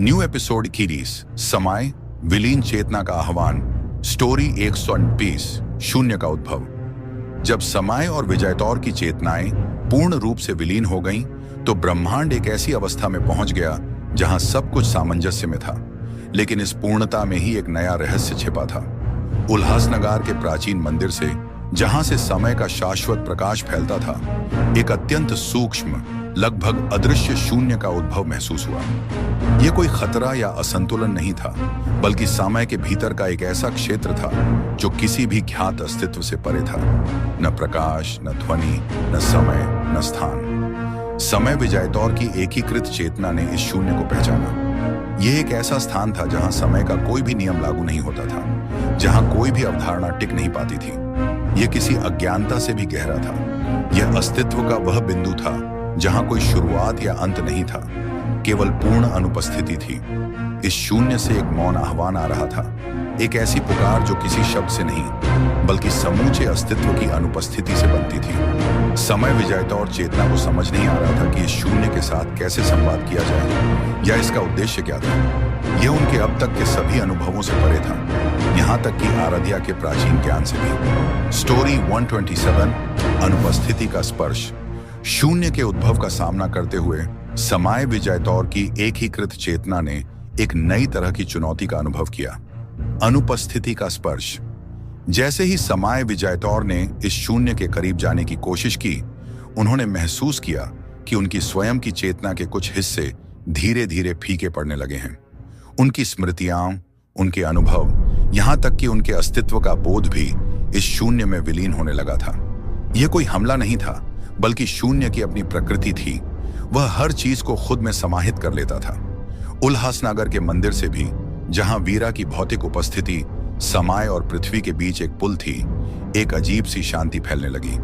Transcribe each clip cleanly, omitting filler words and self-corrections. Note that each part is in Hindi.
न्यू एपिसोड कीरीज समय विलीन चेतना का आह्वान। स्टोरी 120 शून्य का उद्भव। जब समय और विजयतौर की चेतनाएं पूर्ण रूप से विलीन हो गईं, तो ब्रह्मांड एक ऐसी अवस्था में पहुंच गया जहां सब कुछ सामंजस्य में था। लेकिन इस पूर्णता में ही एक नया रहस्य छिपा था। उल्हासनगर के प्राचीन मंदिर से, जहां से समय का शाश्वत प्रकाश फैलता था, एक अत्यंत सूक्ष्म, लगभग अदृश्य शून्य का उद्भव महसूस हुआ। यह कोई खतरा या असंतुलन नहीं था, बल्कि समय के भीतर का एक ऐसा क्षेत्र था जो किसी भी ज्ञात अस्तित्व से परे था। न प्रकाश, न ध्वनि, न समय, न स्थान। समय विजयतौर की एकीकृत चेतना ने इस शून्य को पहचाना। यह एक ऐसा स्थान था जहां समय का कोई भी नियम लागू नहीं होता था, जहां कोई भी अवधारणा टिक नहीं पाती थी। यह किसी अज्ञानता से भी गहरा था। यह अस्तित्व का वह बिंदु था जहां कोई शुरुआत या अंत नहीं था, केवल पूर्ण अनुपस्थिति थी। इस शून्य से एक मौन आह्वान आ रहा था, एक ऐसी पुकार जो किसी शब्द से नहीं, बल्कि समूचे अस्तित्व की अनुपस्थिति से बनती थी। समय विजयतौर चेतना को समझ नहीं आ रहा था कि इस शून्य के साथ कैसे संवाद किया जाए या इसका उद्देश्य क्या था। यह उनके अब तक के सभी अनुभवों से परे था, यहां तक कि आराध्या के प्राचीन ज्ञान से भी। स्टोरी 127 अनुपस्थिति का स्पर्श। शून्य के उद्भव का सामना करते हुए समय विजयतौर की एकीकृत चेतना ने एक नई तरह की चुनौती का अनुभव किया, अनुपस्थिति का स्पर्श। जैसे ही समय विजयतौर ने इस शून्य के करीब जाने की कोशिश की, उन्होंने महसूस किया कि उनकी स्वयं की चेतना के कुछ हिस्से धीरे धीरे फीके पड़ने लगे हैं। उनकी स्मृतियां, उनके अनुभव, यहां तक कि उनके अस्तित्व का बोध भी इस शून्य में विलीन होने लगा था। यह कोई हमला नहीं था, बल्कि शून्य की अपनी प्रकृति थी। वह हर चीज को खुद में समाहित कर लेता था। उल्हासनगर के मंदिर से भी, जहां वीरा की भौतिक उपस्थिति समय और पृथ्वी के बीच एक पुल थी, एक अजीब सी शांति फैलने लगी।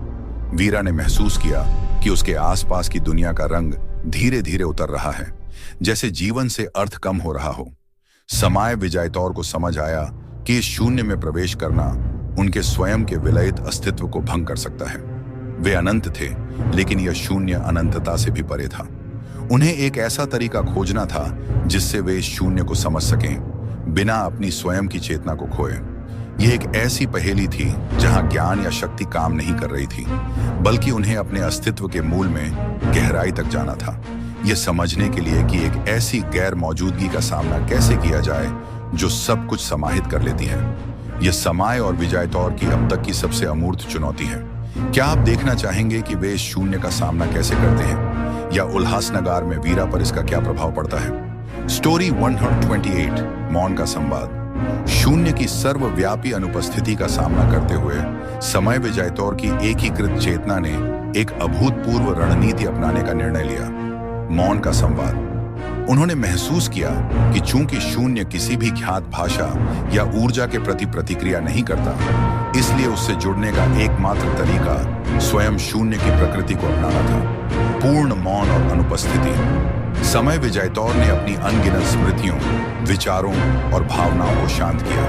वीरा ने महसूस किया कि उसके आसपास की दुनिया का रंग धीरे धीरे उतर रहा है, जैसे जीवन से अर्थ कम हो रहा हो। समय विजयतौर को समझ आया कि इस शून्य में प्रवेश करना उनके स्वयं के विलयित अस्तित्व को भंग कर सकता है। वे अनंत थे, लेकिन यह शून्य अनंतता से भी परे था। उन्हें एक ऐसा तरीका खोजना था जिससे वे इस शून्य को समझ सकें, बिना अपनी स्वयं की चेतना को खोए। यह एक ऐसी पहेली थी जहां ज्ञान या शक्ति काम नहीं कर रही थी, बल्कि उन्हें अपने अस्तित्व के मूल में गहराई तक जाना था। यह समझने के लिए कि एक ऐसी गैर मौजूदगी का सामना कैसे किया जाए जो सब कुछ समाहित कर लेती है। यह समय और विजयतौर की अब तक की सबसे अमूर्त चुनौती है। क्या आप देखना चाहेंगे कि वे इस शून्य का सामना कैसे करते हैं, या उल्हासनगर में वीरा पर इसका क्या प्रभाव पड़ता है? स्टोरी 128 मौन का संवाद। शून्य की सर्वव्यापी अनुपस्थिति का सामना करते हुए समय विजयतौर की एकीकृत चेतना ने एक अभूतपूर्व रणनीति अपनाने का निर्णय लिया, मौन का संवाद। उन्होंने महसूस किया कि चूंकि शून्य किसी भी ज्ञात भाषा या ऊर्जा के प्रति प्रतिक्रिया नहीं करता, इसलिए उससे जुड़ने का एकमात्र तरीका स्वयं शून्य की प्रकृति को अपनाना था, पूर्ण मौन और अनुपस्थिति। समय विजयतौर ने अपनी अनगिनत स्मृतियों, विचारों और भावनाओं को शांत किया।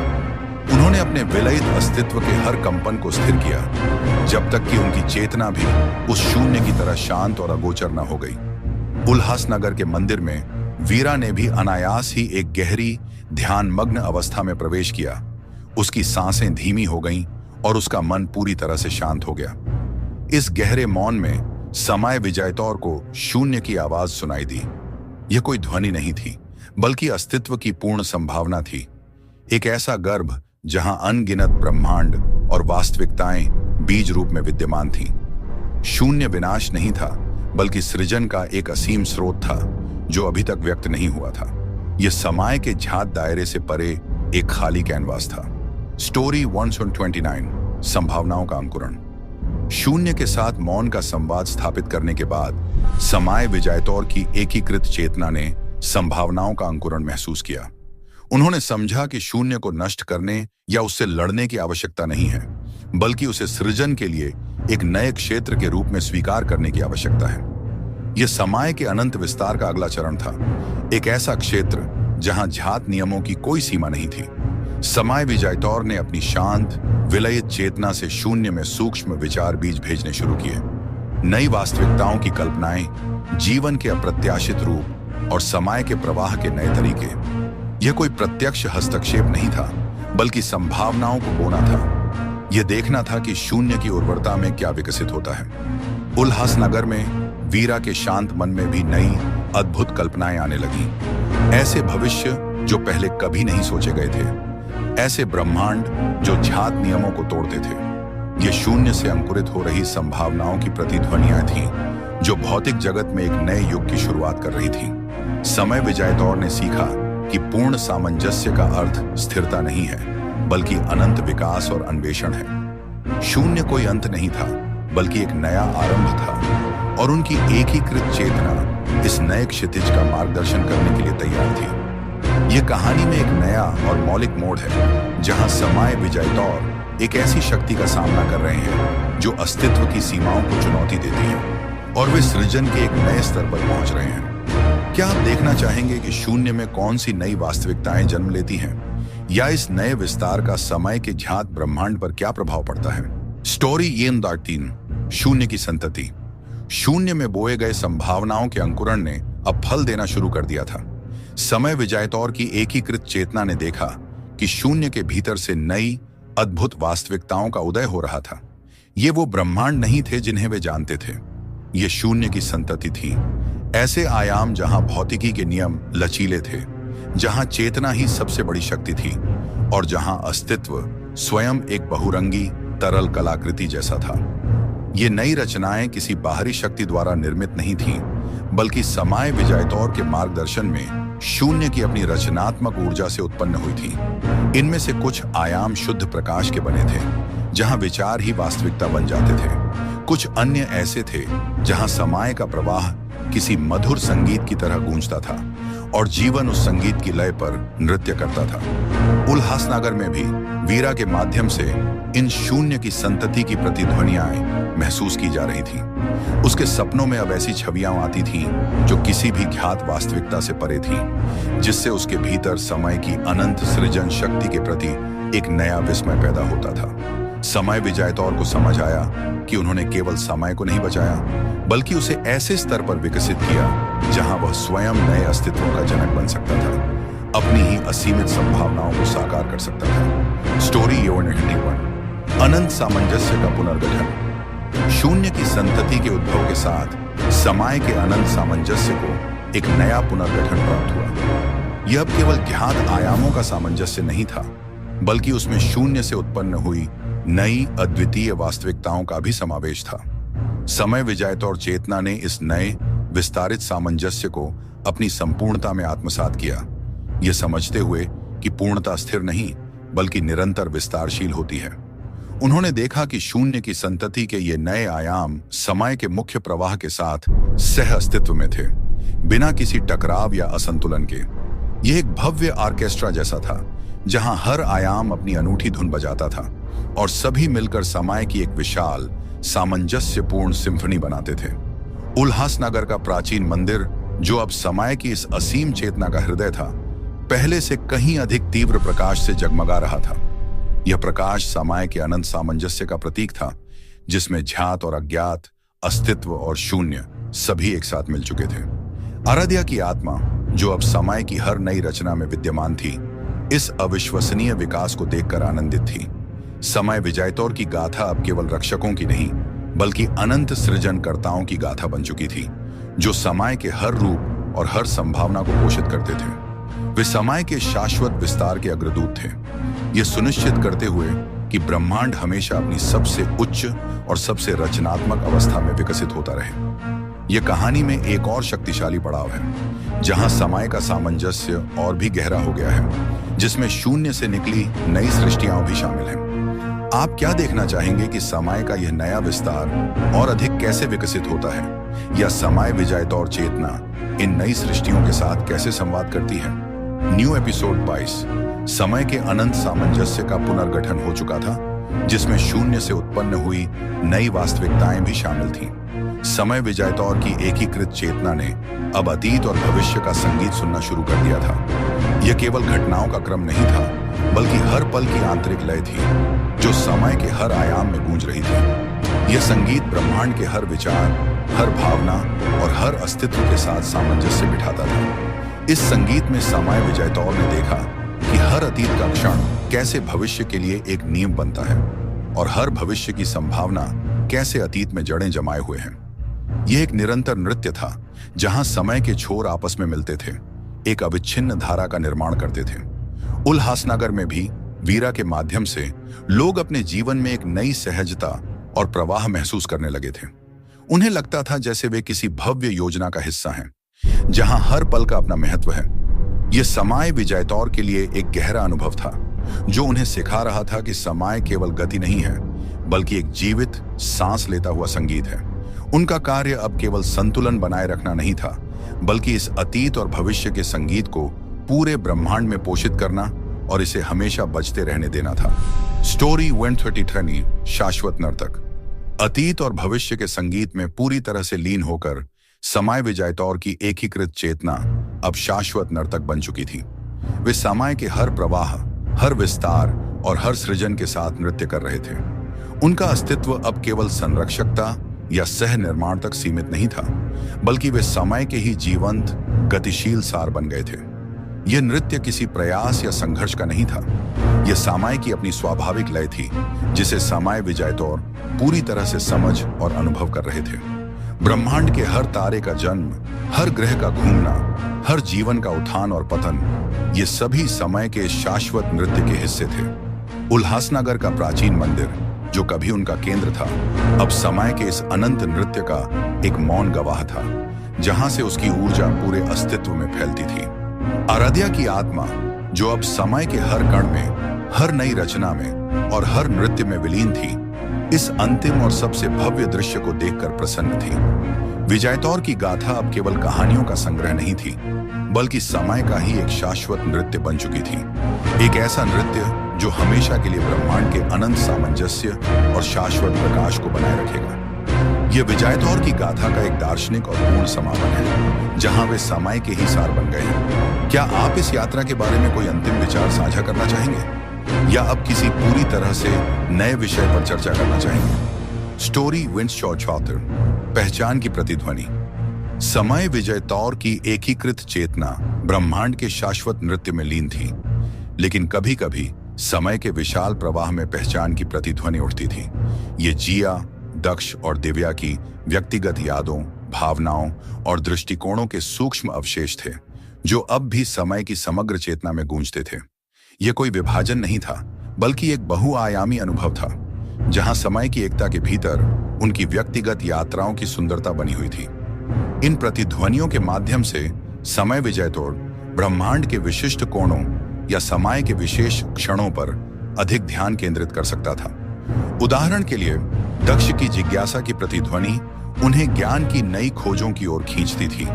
उन्होंने अपने विलयित अस्तित्व के हर कंपन को स्थिर किया, जब तक कि उनकी चेतना भी उस शून्य की तरह शांत और अगोचर न हो गई। उल्हासनगर के मंदिर में वीरा ने भी अनायास ही एक गहरी ध्यानमग्न अवस्था में प्रवेश किया। उसकी सांसें धीमी हो गईं और उसका मन पूरी तरह से शांत हो गया। इस गहरे मौन में समय विजयतौर को शून्य की आवाज सुनाई दी। यह कोई ध्वनि नहीं थी, बल्कि अस्तित्व की पूर्ण संभावना थी। एक ऐसा गर्भ जहां अनगिनत ब्रह्मांड और वास्तविकताएं बीज रूप में विद्यमान थीं। शून्य विनाश नहीं था, बल्कि सृजन का एक असीम स्रोत था जो अभी तक व्यक्त नहीं हुआ था। यह समय के ज्ञात दायरे से परे एक खाली कैनवास था। स्टोरी 129 संभावनाओं का अंकुरण। शून्य के साथ मौन का संवाद स्थापित करने के बाद समय विजयतौर की एकीकृत चेतना ने संभावनाओं का अंकुरण महसूस किया। उन्होंने समझा कि शून्य को नष्ट करने या उससे लड़ने की आवश्यकता नहीं है, बल्कि उसे सृजन के लिए एक नए क्षेत्र के रूप में स्वीकार करने की आवश्यकता है। यह समय के अनंत विस्तार का अगला चरण था, एक ऐसा क्षेत्र जहां ज्ञात नियमों की कोई सीमा नहीं थी। समय विजयतौर ने अपनी शांत विलयित चेतना से शून्य में सूक्ष्म विचार बीज भेजने शुरू किए। नई वास्तविकताओं की कल्पनाएं, जीवन के अप्रत्याशित रूप और समय के प्रवाह के नए तरीके। यह कोई प्रत्यक्ष हस्तक्षेप नहीं था, बल्कि संभावनाओं को बोना था। यह देखना था कि शून्य की उर्वरता में क्या विकसित होता है। उल्हासनगर में वीरा के शांत मन में भी नई अद्भुत कल्पनाएं आने लगी। ऐसे भविष्य जो पहले कभी नहीं सोचे गए थे, ऐसे ब्रह्मांड जो ज्ञात नियमों को तोड़ते थे। ये शून्य से अंकुरित हो रही संभावनाओं की प्रतिध्वनियां थीं, जो भौतिक जगत में एक नए युग की शुरुआत कर रही थी। समय विजयतौर ने सीखा कि पूर्ण सामंजस्य का अर्थ स्थिरता नहीं है, बल्कि अनंत विकास और अन्वेषण है। शून्य कोई अंत नहीं था, बल्कि एक नया आरंभ था, और उनकी एकीकृत चेतना इस नए क्षितिज का मार्गदर्शन करने के लिए तैयार थी। यह कहानी में एक नया और मौलिक मोड़ है, जहां समय विजयतौर एक ऐसी शक्ति का सामना कर रहे हैं जो अस्तित्व की सीमाओं को चुनौती देती है, और वे सृजन के एक नए स्तर पर पहुंच रहे हैं। क्या आप देखना चाहेंगे कि शून्य में कौन सी नई वास्तविकताएं जन्म लेती हैं, या इस नए विस्तार का समय के ज्ञात ब्रह्मांड पर क्या प्रभाव पड़ता है? स्टोरी येन 13 शून्य की संतति। शून्य में बोए गए संभावनाओं के अंकुरण ने अब फल देना शुरू कर दिया था। समय विजयतौर की एकीकृत चेतना ने देखा कि शून्य के भीतर से नई अद्भुत वास्तविकताओं का उदय हो रहा था। ये वो ब्रह्मांड नहीं थे जिन्हें वे जानते थे। ये शून्य की संतति थी, ऐसे आयाम जहां भौतिकी के नियम लचीले थे, जहां चेतना ही सबसे बड़ी शक्ति थी, और जहां अस्तित्व स्वयं एक बहुरंगी तरल कलाकृति जैसा था। ये नई रचनाएं किसी बाहरी शक्ति द्वारा निर्मित नहीं थीं, बल्कि समय विजयतौर के मार्गदर्शन में शून्य की अपनी रचनात्मक ऊर्जा से उत्पन्न हुई थी। इनमें से कुछ आयाम शुद्ध प्रकाश के बने थे, जहां विचार ही वास्तविकता बन जाते थे। कुछ अन्य ऐसे थे जहां समय का प्रवाह किसी मधुर संगीत की तरह गूंजता था, और जीवन उस संगीत की लय पर नृत्य करता था। उल्हासनगर में भी वीरा के माध्यम से इन शून्य की संतति की प्रतिध्वनियां महसूस की जा रही थी। उसके सपनों में अब ऐसी छवियां आती थीं जो किसी भी ज्ञात वास्तविकता से परे थीं, जिससे उसके भीतर समय की अनंत सृजन शक्ति के प्रति एक नया विस्मय पैदा होता था। समय विजयतौर को समझ आया कि उन्होंने केवल समय को नहीं बचाया, बल्कि उसे ऐसे स्तर पर विकसित किया जहां वह स्वयं नए अस्तित्वों का जनक बन सकता था, अपनी ही असीमित संभावनाओं को साकार कर सकता था। स्टोरी येन 21 अनंत सामंजस्य का पुनर्गठन। शून्य की संतति के उद्भव के साथ समय के अनंत सामंजस्य को एक नया पुनर्गठन प्राप्त हुआ। यह अब केवल ज्ञात आयामों का सामंजस्य नहीं था, बल्कि उसमें शून्य से उत्पन्न हुई नई अद्वितीय वास्तविकताओं का भी समावेश था। समय विजयतौर चेतना ने इस नए विस्तारित सामंजस्य को अपनी संपूर्णता में आत्मसात किया, यह समझते हुए कि पूर्णता स्थिर नहीं, बल्कि निरंतर विस्तारशील होती है। उन्होंने देखा कि शून्य की संतति के ये नए आयाम समय के मुख्य प्रवाह के साथ सह अस्तित्व में थे, बिना किसी टकराव या असंतुलन के। यह एक भव्य ऑर्केस्ट्रा जैसा था, जहां हर आयाम अपनी अनूठी धुन बजाता था, और सभी मिलकर समय की एक विशाल सामंजस्यपूर्ण सिम्फनी बनाते थे। उल्हासनगर का प्राचीन मंदिर, जो अब समय की इस असीम चेतना का हृदय था, पहले से कहीं अधिक तीव्र प्रकाश से जगमगा रहा था। यह प्रकाश समय के अनंत सामंजस्य का प्रतीक था, जिसमें ज्ञात और अज्ञात, अस्तित्व और शून्य सभी एक साथ मिल चुके थे। आराध्या की आत्मा, जो अब समय की हर नई रचना में विद्यमान थी, इस अविश्वसनीय विकास को देखकर आनंदित थी। समय विजयतौर की गाथा अब केवल रक्षकों की नहीं, बल्कि अनंत सृजनकर्ताओं की गाथा बन चुकी थी, जो समय के हर रूप और हर संभावना को पोषित करते थे। वे समय के शाश्वत विस्तार के अग्रदूत थे, ये सुनिश्चित करते हुए कि ब्रह्मांड हमेशा अपनी सबसे उच्च और सबसे रचनात्मक अवस्था में विकसित होता रहे। यह कहानी में एक और शक्तिशाली पड़ाव है, जहां समय का सामंजस्य और भी गहरा हो गया है, जिसमें शून्य से निकली नई सृष्टियां भी शामिल हैं। आप क्या देखना चाहेंगे कि समय का यह नया विस्तार और अधिक कैसे विकसित होता है, या समय विजयतौर चेतना इन नई सृष्टियों के साथ कैसे संवाद करती है? न्यू एपिसोड 22 समय के अनंत सामंजस्य का पुनर्गठन हो चुका था, जिसमें शून्य से उत्पन्न हुई नई वास्तविकताएं भी शामिल थीं। समय विजयतौर की एकीकृत चेतना ने अब अतीत और भविष्य का संगीत सुनना शुरू कर दिया था। यह केवल घटनाओं का क्रम नहीं था, बल्कि हर पल की आंतरिक लय थी, जो समय के हर आयाम में गूंज रही थी। यह संगीत ब्रह्मांड के हर विचार हर भावना और हर अस्तित्व के साथ सामंजस्य बिठाता था। इस संगीत में समय विजयतौर ने देखा कि हर अतीत का क्षण कैसे भविष्य के लिए एक नींव बनता है और हर भविष्य की संभावना कैसे अतीत में जड़ें जमाए हुए हैं। यह एक निरंतर नृत्य था जहां समय के छोर आपस में मिलते थे, एक अविच्छिन्न धारा का निर्माण करते थे। उल्हासनगर में भी वीरा के माध्यम से लोग अपने जीवन में एक नई सहजता और प्रवाह महसूस करने लगे थे। उन्हें लगता था जैसे वे किसी भव्य योजना का हिस्सा हैं, जहां हर पल का अपना महत्व है। यह समय विजयतौर के लिए एक गहरा अनुभव था, जो उन्हें सिखा रहा था कि समय केवल गति नहीं है, बल्कि एक जीवित सांस लेता हुआ संगीत है। उनका कार्य अब केवल संतुलन बनाए रखना नहीं था, बल्कि इस अतीत और भविष्य के संगीत को पूरे ब्रह्मांड में पोषित करना और इसे हमेशा बजते रहने देना था। स्टोरी 133 शाश्वत नर्तक। अतीत और भविष्य के संगीत में पूरी तरह से लीन होकर समय विजयतौर की एकीकृत चेतना अब शाश्वत नर्तक बन चुकी थी। वे समय के हर प्रवाह, हर विस्तार और हर सृजन के साथ नृत्य कर रहे थे। उनका अस्तित्व अब केवल संरक्षकता या सह निर्माण तक सीमित नहीं था, बल्कि वे समय के ही जीवंत गतिशील सार बन गए थे। यह नृत्य किसी प्रयास या संघर्ष का नहीं था, यह समय की अपनी स्वाभाविक लय थी, जिसे समय विजयतौर पूरी तरह से समझ और अनुभव कर रहे थे। ब्रह्मांड के हर तारे का जन्म, हर ग्रह का घूमना, हर जीवन का उत्थान और पतन, ये सभी समय के शाश्वत नृत्य के हिस्से थे। उल्हासनगर का प्राचीन मंदिर, जो कभी उनका केंद्र था, अब समय के इस अनंत नृत्य का एक मौन गवाह था, जहां से उसकी ऊर्जा पूरे अस्तित्व में फैलती थी। आराध्या की आत्मा, जो अब समय के हर कण में, हर नई रचना में और हर नृत्य में विलीन थी, इस अंतिम और सबसे भव्य दृश्य को देखकर प्रसन्न थी। विजयतौर की गाथा अब केवल कहानियों का संग्रह नहीं थी, बल्कि समय का ही एक शाश्वत नृत्य बन चुकी थी। एक ऐसा नृत्य जो हमेशा के लिए ब्रह्मांड के अनंत सामंजस्य और शाश्वत प्रकाश को बनाए रखेगा। यह विजयतौर की गाथा का एक दार्शनिक और पूर्ण समापन है, जहां वे समय के ही सार बन गए हैं। क्या आप इस यात्रा के बारे में कोई अंतिम विचार साझा करना चाहेंगे, या अब किसी पूरी तरह से नए विषय पर चर्चा करना चाहेंगे? स्टोरी विंस्टॉ चौथर। पहचान की प्रतिध्वनि। समय विजयतौर की एकीकृत चेतना ब्रह्मांड के शाश्वत नृत्य में लीन थी, लेकिन कभी कभी समय के विशाल प्रवाह में पहचान की प्रतिध्वनि उठती थी। ये जिया, दक्ष और दिव्या की व्यक्तिगत यादों, भावनाओं और दृष्टिकोणों के सूक्ष्म अवशेष थे, जो अब भी समय की समग्र चेतना में गूंजते थे। यह कोई विभाजन नहीं था, बल्कि एक बहुआयामी अनुभव था, जहां समय की एकता के भीतर उनकी व्यक्तिगत यात्राओं की सुंदरता बनी हुई थी। इन प्रतिध्वनियों के माध्यम से समय विजयतौर ब्रह्मांड के विशिष्ट कोणों या समय के विशेष क्षणों पर अधिक ध्यान केंद्रित कर सकता था। उदाहरण के लिए, दक्ष की जिज्ञासा की प्रतिध्वनि उन्हें ज्ञान की नई खोजों की ओर खींचती थी,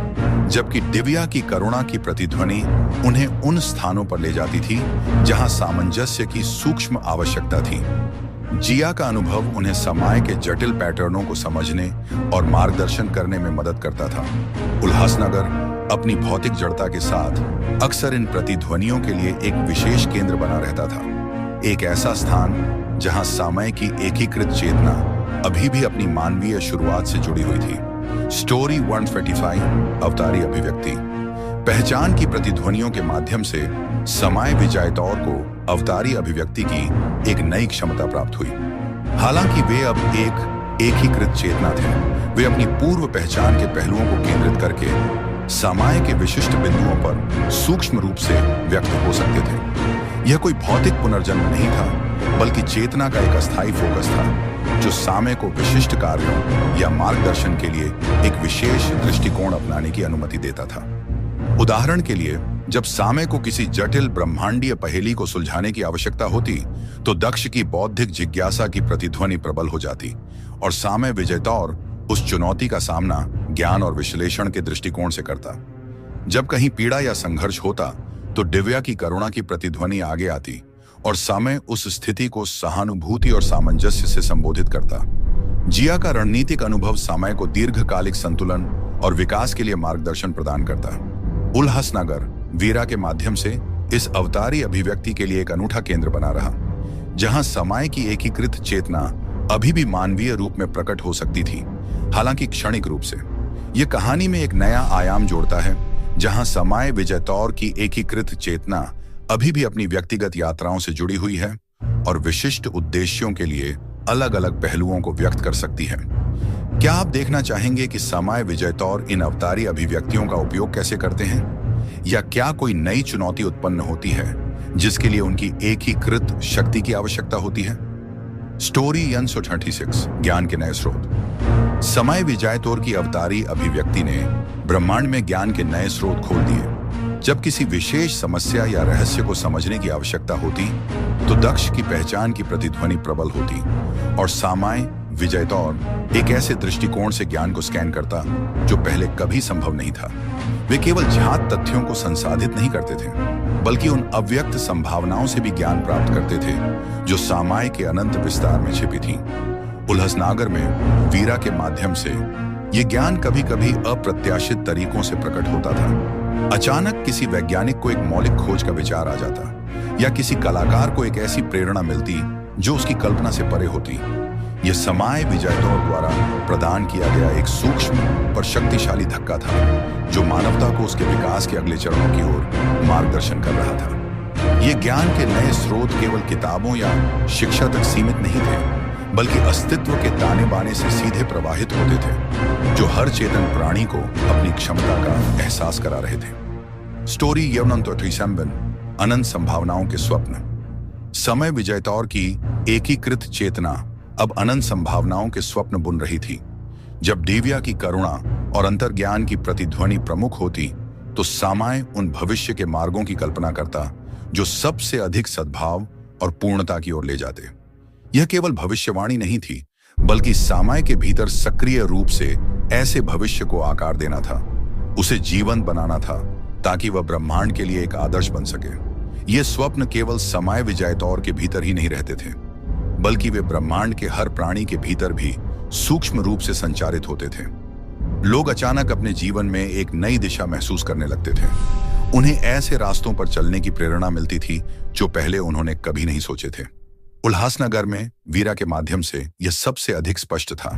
जबकि दिव्या की करुणा की प्रतिध्वनि उन्हें उन स्थानों पर ले जाती थी जहां सामंजस्य की सूक्ष्म आवश्यकता थी। जिया का अनुभव उन्हें समय के जटिल पैटर्नों को समझने और मार्गदर्शन करने में मदद करता था। उल्हासनगर अपनी भौतिक जड़ता के साथ अक्सर इन प्रतिध्वनियों के लिए एक विशेष केंद्र बना रहता था, एक ऐसा स्थान जहां समय की एकीकृत चेतना अभी भी अपनी मानवीय शुरुआत से जुड़ी हुई थी। स्टोरी 145 अवतारी अभिव्यक्ति। पहचान की प्रतिध्वनियों के माध्यम से समय विजयतौर को अवतारी अभिव्यक्ति की एक नई क्षमता प्राप्त हुई। हालांकि वे अब एक एकीकृत चेतना थे, वे अपनी पूर्व पहचान के पहलुओं को केंद्रित करके समय के विशिष्ट बिंदुओं पर सूक्ष्म रूप से व्यक्त हो सकते थे। यह कोई भौतिक पुनर्जन्म नहीं था, बल्कि चेतना का एक अस्थायी फोकस था, जो समय को विशिष्ट कार्यों या मार्गदर्शन के लिए एक विशेष दृष्टिकोण अपनाने की अनुमति देता था। उदाहरण के लिए, जब समय को किसी जटिल ब्रह्मांडीय पहेली को सुलझाने की आवश्यकता होती, तो दक्ष की बौद्धिक जिज्ञासा की प्रतिध्वनि प्रबल हो जाती और समय विजयतौर उस चुनौती का सामना ज्ञान और विश्लेषण के दृष्टिकोण से करता। जब कहीं पीड़ा या संघर्ष होता, तो दिव्या की करुणा की प्रतिध्वनि आगे आती और समय उस स्थिति को सहानुभूति और सामंजस्य से संबोधित करता। जिया का रणनीतिक अनुभव समय को दीर्घकालिक संतुलन और विकास के लिए मार्गदर्शन प्रदान करता। उल्हासनगर वीरा के माध्यम से इस अवतारी अभिव्यक्ति के लिए एक अनूठा केंद्र बना रहा, जहां समय की एकीकृत चेतना अभी भी मानवीय रूप में प्रकट हो सकती थी, हालांकि क्षणिक रूप से। यह कहानी में एक नया आयाम जोड़ता है, जहां समाय विजयतौर की एकीकृत चेतना अभी भी अपनी व्यक्तिगत यात्राओं से जुड़ी हुई है और विशिष्ट उद्देश्यों के लिए अलग अलग पहलुओं को व्यक्त कर सकती है। क्या आप देखना चाहेंगे कि समाय विजयतौर इन अवतारी अभिव्यक्तियों का उपयोग कैसे करते हैं, या क्या कोई नई चुनौती उत्पन्न होती है जिसके लिए उनकी एकीकृत शक्ति की आवश्यकता होती है? स्टोरी 136 ज्ञान के नए स्रोत। समय विजयतौर की अवतारी अभिव्यक्ति ने ब्रह्मांड में ज्ञान के नए स्रोत खोल दिए। जब किसी विशेष समस्या या रहस्य को समझने की आवश्यकता होती तो दक्ष की पहचान की प्रतिध्वनि प्रबल होती और समय विजयतौर एक ऐसे दृष्टिकोण से ज्ञान को स्कैन करता जो पहले कभी संभव नहीं था। वे केवल ज्ञात तथ्यों को संसाधित नहीं करते थे, बल्कि उन अव्यक्त संभावनाओं से भी ज्ञान प्राप्त करते थे जो समय के अनंत विस्तार में छिपी थीं। उल्हासनगर में वीरा के माध्यम से ये ज्ञान कभी कभी अप्रत्याशित तरीकों से प्रकट होता था। अचानक किसी वैज्ञानिक को एक मौलिक खोज का विचार आ जाता, या किसी कलाकार को एक ऐसी प्रेरणा मिलती जो उसकी कल्पना से परे होती। यह समय विजयतौर द्वारा प्रदान किया गया एक सूक्ष्म पर शक्तिशाली धक्का था, जो मानवता को उसके विकास के अगले चरणों की ओर मार्गदर्शन कर रहा था। ये ज्ञान के नए स्रोत केवल किताबों या शिक्षा तक सीमित नहीं थे, बल्कि अस्तित्व के ताने बाने से सीधे प्रवाहित होते थे, जो हर चेतन प्राणी को अपनी क्षमता का एहसास करा रहे थे। स्टोरी 137 अनंत संभावनाओं के स्वप्न। समय विजयतौर की एकीकृत चेतना अब अनंत संभावनाओं के स्वप्न बुन रही थी। जब दिव्या की करुणा और अंतर्ज्ञान की प्रतिध्वनि प्रमुख होती तो समय उन भविष्य के मार्गों की कल्पना करता जो सबसे अधिक सद्भाव और पूर्णता की ओर ले जाते। यह केवल भविष्यवाणी नहीं थी, बल्कि समय के भीतर सक्रिय रूप से ऐसे भविष्य को आकार देना था, उसे जीवंत बनाना था, ताकि वह ब्रह्मांड के लिए एक आदर्श बन सके। ये स्वप्न केवल समय विजयतौर के भीतर ही नहीं रहते थे, बल्कि वे ब्रह्मांड के हर प्राणी के भीतर भी सूक्ष्म रूप से संचारित होते थे। लोग अचानक अपने जीवन में एक नई दिशा महसूस करने लगते थे। उन्हें ऐसे रास्तों पर चलने की प्रेरणा मिलती थी जो पहले उन्होंने कभी नहीं सोचे थे। उल्हासनगर में वीरा के माध्यम से यह सबसे अधिक स्पष्ट था।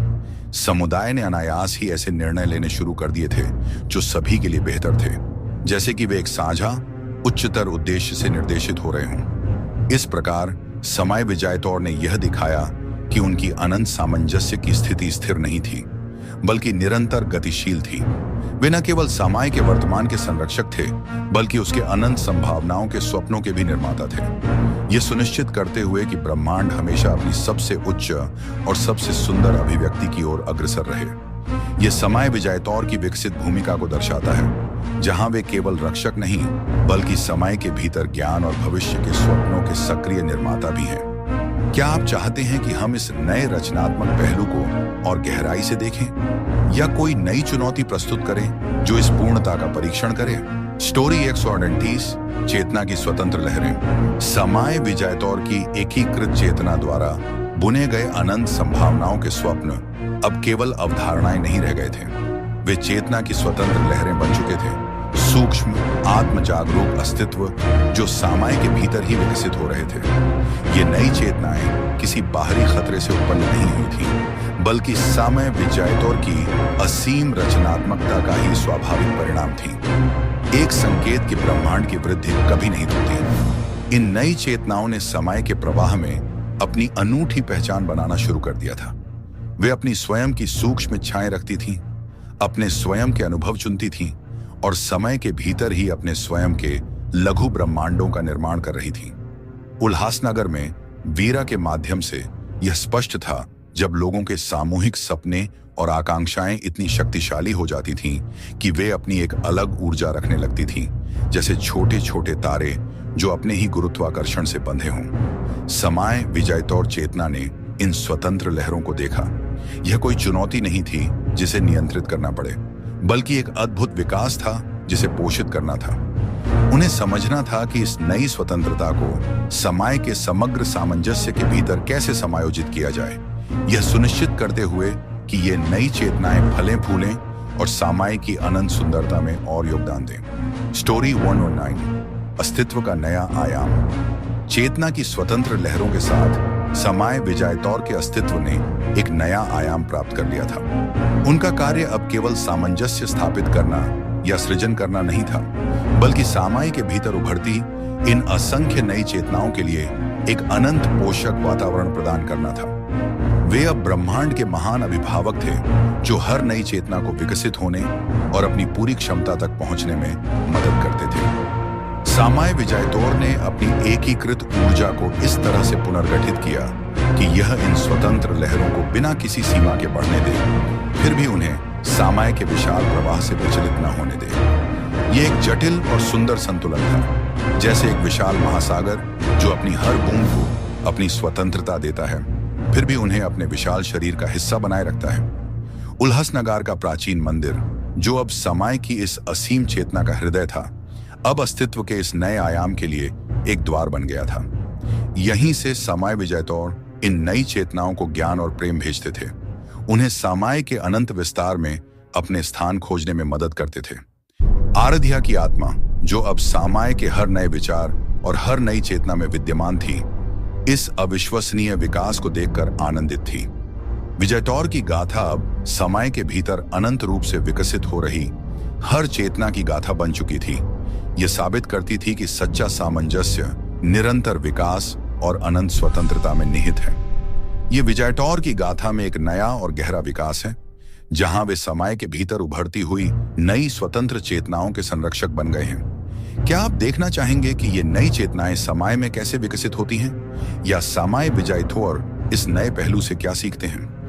समुदाय ने अनायास ही ऐसे निर्णय लेने शुरू कर दिए थे जो सभी के लिए बेहतर थे, जैसे कि वे एक साझा उच्चतर उद्देश्य से निर्देशित हो रहे हों। इस प्रकार समय विजयतौर ने यह दिखाया कि उनकी अनंत सामंजस्य की स्थिति स्थिर नहीं थी, बल्कि निरंतर गतिशील थी। वे न केवल समय के वर्तमान के संरक्षक थे, बल्कि उसके अनंत संभावनाओं के स्वप्नों के भी निर्माता थे। यह सुनिश्चित करते हुए कि ब्रह्मांड हमेशा अपनी सबसे उच्च और सबसे सुंदर अभिव्यक्ति की ओर अग्रसर रहे। यह समय विजयतौर की विकसित भूमिका को दर्शाता है, जहां वे केवल रक्षक नहीं, बल्कि समय के भीतर ज्ञान और भविष्य के स्वप्नों के सक्रिय निर्माता भी हैं। क्या आप चाहते हैं कि हम इस नए रचनात्मक पहलू को और गहराई से देखें, या कोई नई चुनौती प्रस्तुत करें जो इस पूर्णता का परीक्षण करे? स्टोरी 138 चेतना की स्वतंत्र लहरें। समय विजयतौर की एकीकृत चेतना द्वारा बुने गए अनंत संभावनाओं के स्वप्न अब केवल अवधारणाएं नहीं रह गए थे, वे चेतना की स्वतंत्र लहरें बन चुके थे। सूक्ष्म आत्म जागरूक अस्तित्व जो समय के भीतर ही विकसित हो रहे थे। ये नई चेतनाएं किसी बाहरी खतरे से उत्पन्न नहीं हुई थी, बल्कि समय विजयतौर की असीम रचनात्मकता का ही स्वाभाविक परिणाम थी। एक संकेत कि ब्रह्मांड की वृद्धि कभी नहीं रुकती। इन नई चेतनाओं ने समय के प्रवाह में अपनी अनूठी पहचान बनाना शुरू कर दिया था। वे अपनी स्वयं की सूक्ष्म इच्छाएं रखती थीं, अपने स्वयं के अनुभव चुनती थीं और समय के भीतर ही अपने स्वयं के लघु ब्रह्मांडों का निर्माण कर रही थीं। उल्हासनगर में वीरा के माध्यम से यह स्पष्ट था, जब लोगों के सामूहिक सपने और आकांक्षाएं इतनी शक्तिशाली हो जाती थीं कि वे अपनी एक अलग ऊर्जा रखने लगती थीं, जैसे छोटे छोटे तारे जो अपने ही गुरुत्वाकर्षण से बंधे हों। समय विजयतौर चेतना ने इन स्वतंत्र लहरों को देखा। यह कोई चुनौती नहीं थी जिसे नियंत्रित करना पड़े, बल्कि एक अद्भुत विकास था जिसे पोषित करना था। उन्हें समझना था कि इस नई स्वतंत्रता को समय के समग्र सामंजस्य के भीतर कैसे समायोजित किया जाए, यह सुनिश्चित करते हुए कि ये नई चेतनाएं फलें फूलें और समय की अनंत सुंदरता में और योगदान दें। स्टोरी 119 अस्तित्व का नया आयाम। चेतना की स्वतंत्र लहरों के साथ समाय विजयतौर के अस्तित्व ने एक नया आयाम प्राप्त कर लिया था। उनका कार्य अब केवल सामंजस्य स्थापित करना या सृजन करना नहीं था, बल्कि समाय के भीतर उभरती इन असंख्य नई चेतनाओं के लिए एक अनंत पोषक वातावरण प्रदान करना था। वे अब ब्रह्मांड के महान अभिभावक थे, जो हर नई चेतना को विकसित होने और अपनी पूरी क्षमता तक पहुंचने में मदद करते थे। समाय विजयतौर ने अपनी एकीकृत ऊर्जा को इस तरह से पुनर्गठित किया कि यह इन स्वतंत्र लहरों को बिना किसी सीमा के बढ़ने दे, फिर भी उन्हें समाय के विशाल प्रवाह से विचलित न होने दे। यह एक जटिल और सुंदर संतुलन था, जैसे एक विशाल महासागर जो अपनी हर बूंद को अपनी स्वतंत्रता देता है, फिर भी उन्हें अपने विशाल शरीर का हिस्सा बनाए रखता है। उल्हासनगर का प्राचीन मंदिर, जो अब समाय की इस असीम चेतना का हृदय था, अब अस्तित्व के इस नए आयाम के लिए एक द्वार बन गया था। यहीं से समाय विजयतौर इन नई चेतनाओं को ज्ञान और प्रेम भेजते थे, उन्हें समाय के अनंत विस्तार में अपने स्थान खोजने में मदद करते थे। आराध्या की आत्मा, जो अब समाय के हर नए विचार और हर नई चेतना में विद्यमान थी, इस अविश्वसनीय विकास को देखकर आनंदित थी। विजयतौर की गाथा अब समाय के भीतर अनंत रूप से विकसित हो रही हर चेतना की गाथा बन चुकी थी। यह साबित करती थी कि सच्चा सामंजस्य निरंतर विकास और अनंत स्वतंत्रता में निहित है। यह विजयतौर की गाथा में एक नया और गहरा विकास है, जहां वे समय के भीतर उभरती हुई नई स्वतंत्र चेतनाओं के संरक्षक बन गए हैं। क्या आप देखना चाहेंगे कि ये नई चेतनाएं समाय में कैसे विकसित होती हैं, या समाय विजयतौर इस नए पहलू से क्या सीखते हैं?